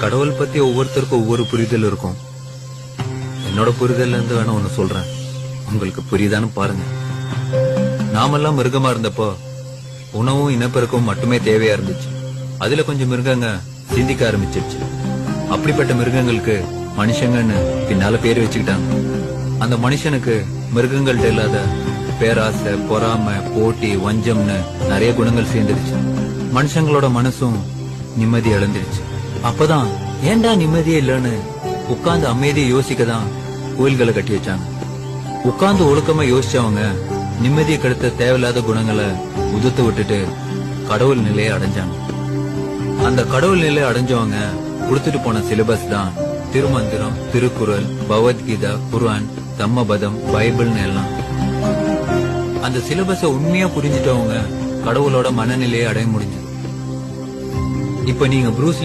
கடவுள் பத்தி ஒவ்வொருத்தருக்கும் ஒவ்வொரு புரிதல் இருக்கும். என்னோட புரிதல்ல இருந்து வேணா ஒண்ணு சொல்றேன், உங்களுக்கு புரியுதான்னு பாருங்க. நாமெல்லாம் மிருகமா இருந்தப்போ உணவும் இனப்பெருக்கவும் மட்டுமே தேவையா இருந்துச்சு. அதுல கொஞ்சம் மிருகங்க சிந்திக்க ஆரம்பிச்சிருச்சு. அப்படிப்பட்ட மிருகங்களுக்கு மனுஷங்கன்னு பின்னால பேர் வச்சுக்கிட்டாங்க. அந்த மனுஷனுக்கு மிருகங்கள்ட்ட இல்லாத பேராசை, பொறாமை, போட்டி, வஞ்சம்னு நிறைய குணங்கள் சேர்ந்துருச்சு. மனுஷங்களோட மனசும் நிம்மதி இழந்துருச்சு. அப்பதான் ஏன்டா நிம்மதியே இல்லன்னு உட்கார்ந்து அமைதியை யோசிக்கதான் கோயில்களை கட்டி வச்சாங்க. உட்கார்ந்து ஒழுக்கமா யோசிச்சவங்க நிம்மதியை கெடுத்த தேவையில்லாத குணங்களை உதுத்து விட்டுட்டு கடவுள் நிலையை அடைஞ்சாங்க. அந்த கடவுள் நிலையை அடைஞ்சவங்க கொடுத்துட்டு போன சிலபஸ் தான் திருமந்திரம், திருக்குறள், பகவத்கீதா, குர்ஆன், தம்மபதம், பைபிள்னு எல்லாம். அந்த சிலபஸ உண்மையா புரிஞ்சுட்டவங்க கடவுளோட மனநிலையை அடைய முடிஞ்சது. இப்ப நீங்க ப்ரூஸ்